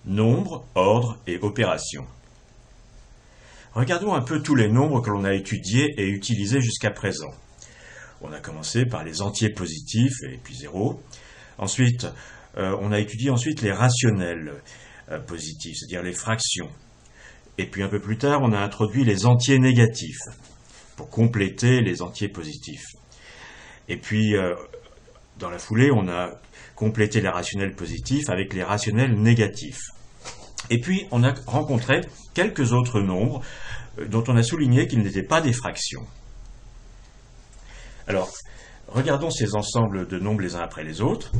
Nombre, ordre et opération. Regardons un peu tous les nombres que l'on a étudiés et utilisés jusqu'à présent. On a commencé par les entiers positifs et puis 0. Ensuite, on a étudié les rationnels positifs, c'est-à-dire les fractions. Et puis un peu plus tard, on a introduit les entiers négatifs pour compléter les entiers positifs. Et puis, dans la foulée, on a complété les rationnels positifs avec les rationnels négatifs. Et puis, on a rencontré quelques autres nombres dont on a souligné qu'ils n'étaient pas des fractions. Alors, regardons ces ensembles de nombres les uns après les autres.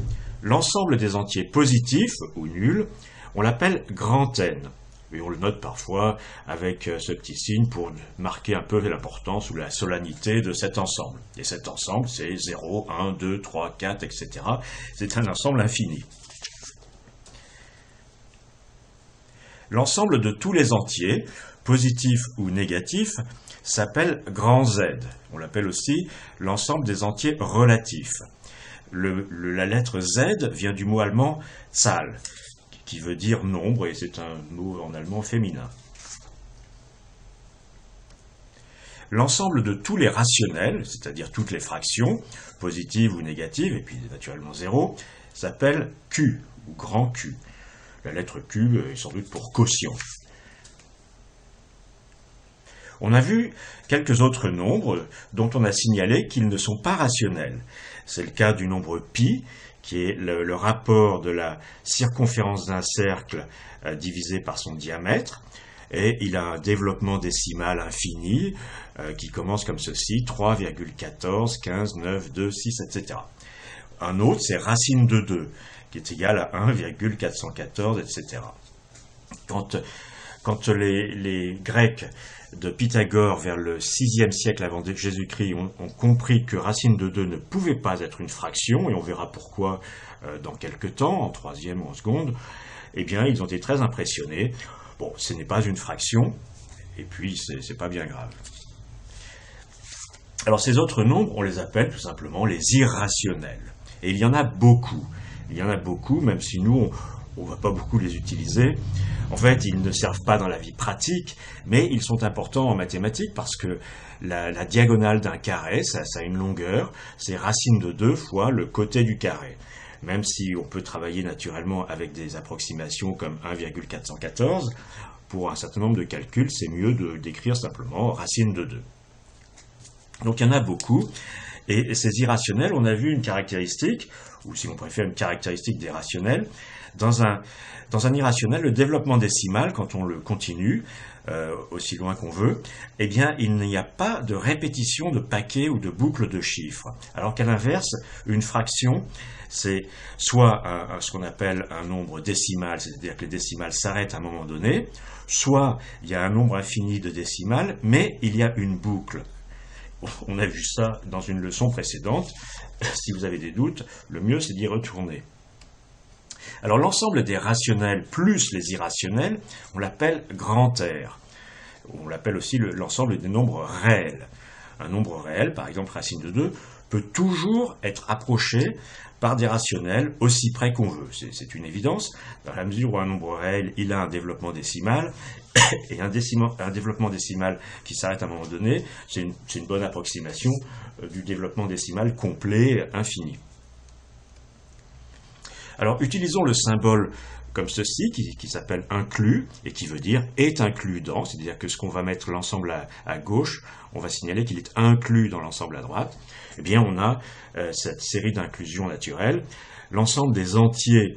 L'ensemble des entiers positifs, ou nuls, on l'appelle grand N. Et on le note parfois avec ce petit signe pour marquer un peu l'importance ou la solennité de cet ensemble. Et cet ensemble, c'est 0, 1, 2, 3, 4, etc. C'est un ensemble infini. L'ensemble de tous les entiers, positifs ou négatifs, s'appelle grand Z. On l'appelle aussi l'ensemble des entiers relatifs. La lettre Z vient du mot allemand Zahl, qui veut dire nombre, et c'est un mot en allemand féminin. L'ensemble de tous les rationnels, c'est-à-dire toutes les fractions, positives ou négatives, et puis naturellement 0, s'appelle Q, ou grand Q. La lettre Q est sans doute pour quotient. On a vu quelques autres nombres dont on a signalé qu'ils ne sont pas rationnels. C'est le cas du nombre pi, qui est le rapport de la circonférence d'un cercle divisé par son diamètre, et il a un développement décimal infini qui commence comme ceci, 3,14, 15, 9, 2, 6, etc. Un autre, c'est racine de 2, qui est égal à 1,414, etc. Quand les Grecs de Pythagore vers le 6e siècle avant Jésus-Christ ont compris que racine de 2 ne pouvait pas être une fraction, et on verra pourquoi dans quelques temps, en 3e ou en seconde, eh bien ils ont été très impressionnés. Bon, ce n'est pas une fraction, et puis c'est pas bien grave. Alors ces autres nombres, on les appelle tout simplement les irrationnels. Et il y en a beaucoup. Il y en a beaucoup, même si nous, on ne va pas beaucoup les utiliser. En fait, ils ne servent pas dans la vie pratique, mais ils sont importants en mathématiques parce que la diagonale d'un carré, ça a une longueur, c'est racine de 2 fois le côté du carré. Même si on peut travailler naturellement avec des approximations comme 1,414, pour un certain nombre de calculs, c'est mieux de d'écrire simplement racine de 2. Donc il y en a beaucoup, et ces irrationnels, on a vu une caractéristique, ou si on préfère une caractéristique des rationnels. Dans un irrationnel, le développement décimal, quand on le continue, aussi loin qu'on veut, eh bien, il n'y a pas de répétition de paquets ou de boucles de chiffres. Alors qu'à l'inverse, une fraction, c'est soit ce qu'on appelle un nombre décimal, c'est-à-dire que les décimales s'arrêtent à un moment donné, soit il y a un nombre infini de décimales, mais il y a une boucle. On a vu ça dans une leçon précédente. Si vous avez des doutes, le mieux c'est d'y retourner. Alors l'ensemble des rationnels plus les irrationnels, on l'appelle grand R. On l'appelle aussi l'ensemble des nombres réels. Un nombre réel, par exemple racine de 2, peut toujours être approché par des rationnels aussi près qu'on veut. C'est une évidence, dans la mesure où un nombre réel, il a un développement décimal, et un développement décimal qui s'arrête à un moment donné, c'est une bonne approximation du développement décimal complet, infini. Alors, utilisons le symbole comme ceci, qui s'appelle inclus, et qui veut dire est inclus dans, c'est-à-dire que ce qu'on va mettre l'ensemble à gauche, on va signaler qu'il est inclus dans l'ensemble à droite. Eh bien, on a cette série d'inclusions naturelles. L'ensemble des entiers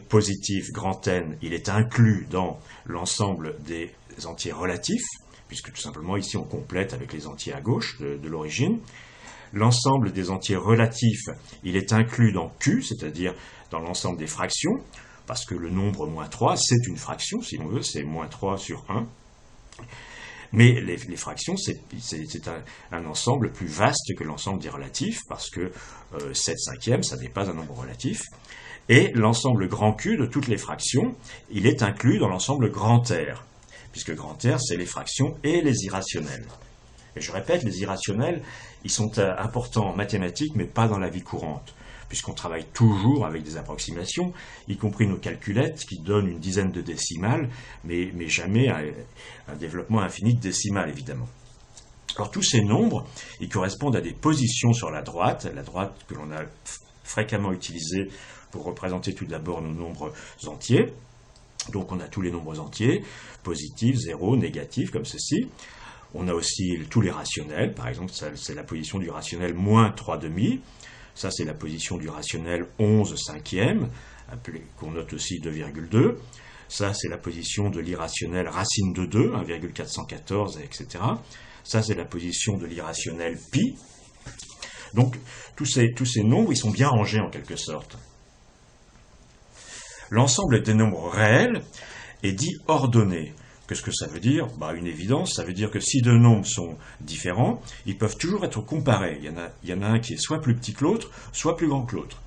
positifs, grand N, il est inclus dans l'ensemble des entiers relatifs, puisque tout simplement ici on complète avec les entiers à gauche de l'origine. L'ensemble des entiers relatifs, il est inclus dans Q, c'est-à-dire dans l'ensemble des fractions, parce que le nombre moins 3, c'est une fraction, si l'on veut, c'est moins 3 sur 1. Mais les fractions, c'est un ensemble plus vaste que l'ensemble des relatifs, parce que 7/5, ça n'est pas un nombre relatif. Et l'ensemble grand Q de toutes les fractions, il est inclus dans l'ensemble grand R, puisque grand R, c'est les fractions et les irrationnels. Et je répète, les irrationnels, ils sont importants en mathématiques, mais pas dans la vie courante. puisqu'on travaille toujours avec des approximations, y compris nos calculettes qui donnent une dizaine de décimales, mais jamais un développement infini de décimales, évidemment. Alors tous ces nombres, ils correspondent à des positions sur la droite que l'on a fréquemment utilisée pour représenter tout d'abord nos nombres entiers. Donc on a tous les nombres entiers, positifs, 0, négatifs, comme ceci. On a aussi tous les rationnels, par exemple, c'est la position du rationnel moins 3/2. Ça, c'est la position du rationnel 11 cinquième, qu'on note aussi 2,2. Ça, c'est la position de l'irrationnel racine de 2, 1,414, etc. Ça, c'est la position de l'irrationnel pi. Donc, tous ces nombres, ils sont bien rangés en quelque sorte. L'ensemble des nombres réels est dit ordonné. Qu'est-ce que ça veut dire? Une évidence, ça veut dire que si deux nombres sont différents, ils peuvent toujours être comparés. Il y en a un qui est soit plus petit que l'autre, soit plus grand que l'autre.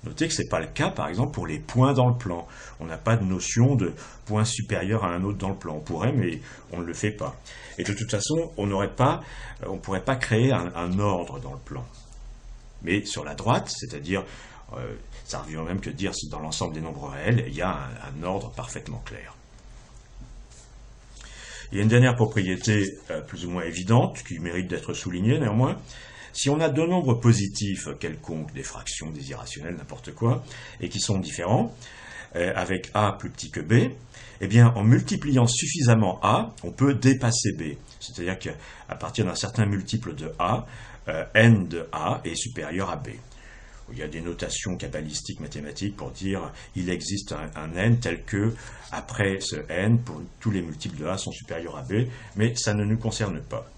Notez que ce n'est pas le cas, par exemple, pour les points dans le plan. On n'a pas de notion de point supérieur à un autre dans le plan. On pourrait, mais on ne le fait pas. Et de toute façon, on ne pourrait pas créer un ordre dans le plan. Mais sur la droite, c'est-à-dire, ça revient même que de dire si dans l'ensemble des nombres réels, il y a un ordre parfaitement clair. Il y a une dernière propriété plus ou moins évidente, qui mérite d'être soulignée néanmoins. Si on a deux nombres positifs quelconques, des fractions, des irrationnels, n'importe quoi, et qui sont différents, avec A plus petit que B, eh bien, en multipliant suffisamment A, on peut dépasser B. C'est-à-dire qu'à partir d'un certain multiple de A, n de A est supérieur à B. Il y a des notations cabalistiques mathématiques pour dire il existe un n tel que, après ce n, tous les multiples de A sont supérieurs à B, mais ça ne nous concerne pas.